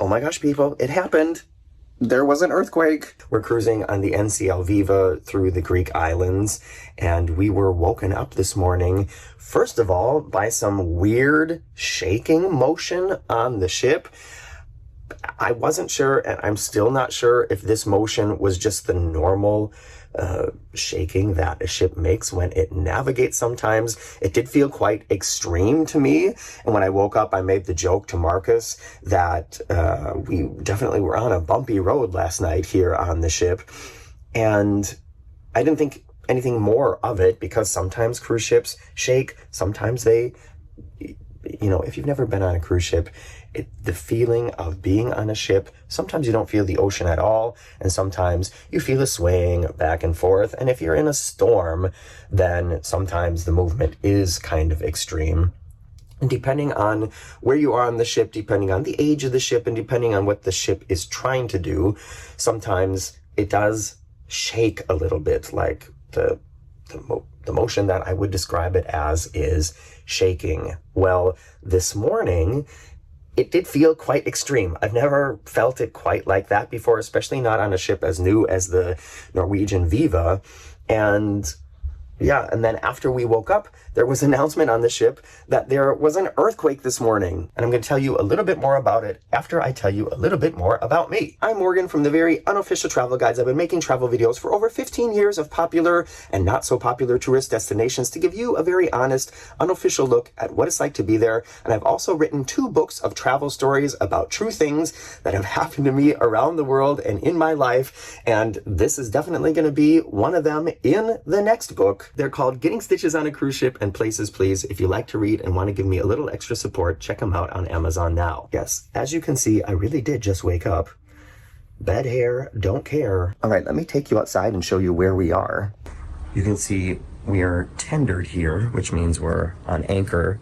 Oh my gosh, people, it happened. There was an earthquake. We're cruising on the NCL Viva through the Greek islands, and we were woken up this morning, first of all, by some weird shaking motion on the ship. I wasn't sure, and I'm still not sure, if this motion was just the normal shaking that a ship makes when it navigates sometimes. It did feel quite extreme to me, and when I woke up, I made the joke to Marcus that we definitely were on a bumpy road last night here on the ship, and I didn't think anything more of it because sometimes cruise ships shake, sometimes they, if you've never been on a cruise ship, the feeling of being on a ship, sometimes you don't feel the ocean at all, and sometimes you feel it swaying back and forth. And if you're in a storm, then sometimes the movement is kind of extreme. And depending on where you are on the ship, depending on the age of the ship, and depending on what the ship is trying to do, sometimes it does shake a little bit, like the motion that I would describe it as is shaking. Well, this morning, it did feel quite extreme. I've never felt it quite like that before, especially not on a ship as new as the Norwegian Viva. And then after we woke up, there was an announcement on the ship that there was an earthquake this morning. And I'm going to tell you a little bit more about it after I tell you a little bit more about me. I'm Morgan from the very unofficial travel guides. I've been making travel videos for over 15 years of popular and not so popular tourist destinations to give you a very honest, unofficial look at what it's like to be there. And I've also written 2 books of travel stories about true things that have happened to me around the world and in my life. And this is definitely going to be one of them in the next book. They're called Getting Stitches on a Cruise Ship and Places Please. If you like to read and want to give me a little extra support, check them out on Amazon now. Yes, as you can see, I really did just wake up. Bed hair, don't care. All right, let me take you outside and show you where we are. You can see we are tendered here, which means we're on anchor,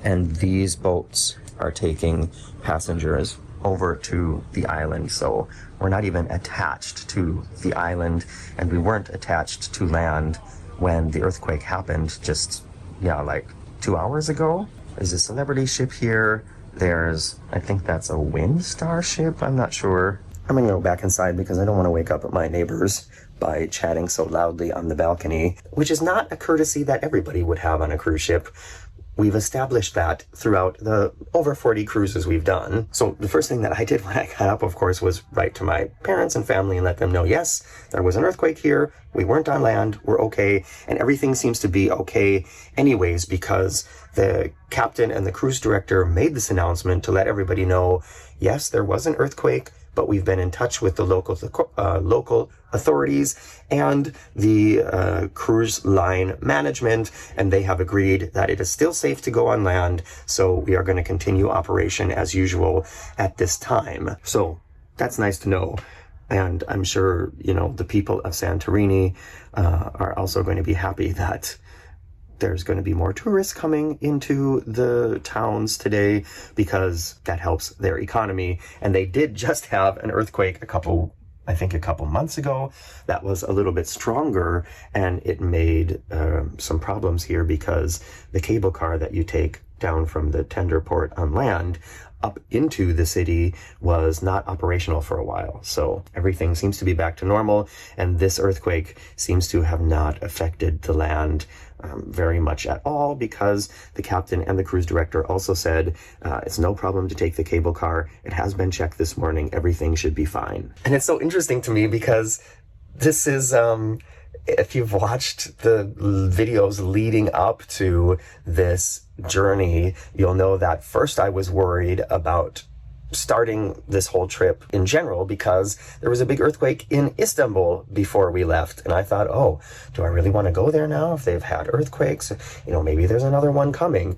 and these boats are taking passengers over to the island. So we're not even attached to the island, and we weren't attached to land when the earthquake happened just, like 2 hours ago. There's a celebrity ship here. There's, I think that's a Windstar ship. I'm not sure. I'm gonna go back inside because I don't want to wake up my neighbors by chatting so loudly on the balcony, which is not a courtesy that everybody would have on a cruise ship. We've established that throughout the over 40 cruises we've done. So the first thing that I did when I got up, of course, was write to my parents and family and let them know, yes, there was an earthquake here. We weren't on land. We're okay. And everything seems to be okay anyways, because the captain and the cruise director made this announcement to let everybody know, yes, there was an earthquake, but we've been in touch with the local authorities and the cruise line management, and they have agreed that it is still safe to go on land, so we are going to continue operation as usual at this time. So that's nice to know. And I'm sure, the people of Santorini are also going to be happy that there's going to be more tourists coming into the towns today, because that helps their economy. And they did just have an earthquake a couple months ago that was a little bit stronger, and it made some problems here because the cable car that you take down from the tender port on land up into the city was not operational for a while. So everything seems to be back to normal, and this earthquake seems to have not affected the land very much at all, because the captain and the cruise director also said it's no problem to take the cable car. It has been checked this morning. Everything should be fine. And it's so interesting to me because this is if you've watched the videos leading up to this journey, you'll know that first I was worried about starting this whole trip in general because there was a big earthquake in Istanbul before we left. And I thought, oh, do I really want to go there now if they've had earthquakes? Maybe there's another one coming.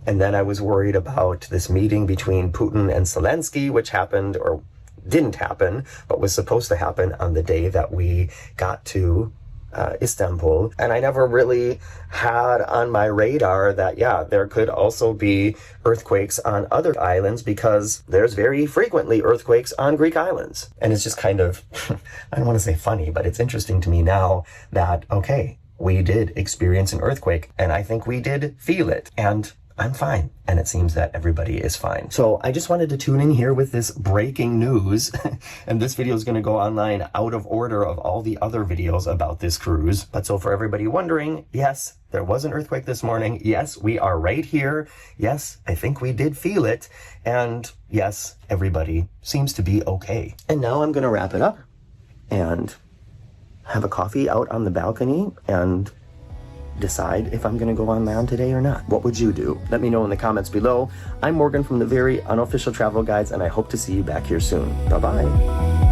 And then I was worried about this meeting between Putin and Zelensky, which happened or didn't happen, but was supposed to happen on the day that we got to Istanbul. And I never really had on my radar that, there could also be earthquakes on other islands, because there's very frequently earthquakes on Greek islands. And it's just kind of, I don't want to say funny, but it's interesting to me now that, okay, we did experience an earthquake, and I think we did feel it. And I'm fine. And it seems that everybody is fine. So I just wanted to tune in here with this breaking news. And this video is going to go online out of order of all the other videos about this cruise. But so for everybody wondering, yes, there was an earthquake this morning. Yes, we are right here. Yes, I think we did feel it. And yes, everybody seems to be okay. And now I'm going to wrap it up and have a coffee out on the balcony and decide if I'm going to go on land today or not. What would you do? Let me know in the comments below. I'm Morgan from the Very Unofficial Travel Guides, and I hope to see you back here soon. Bye-bye.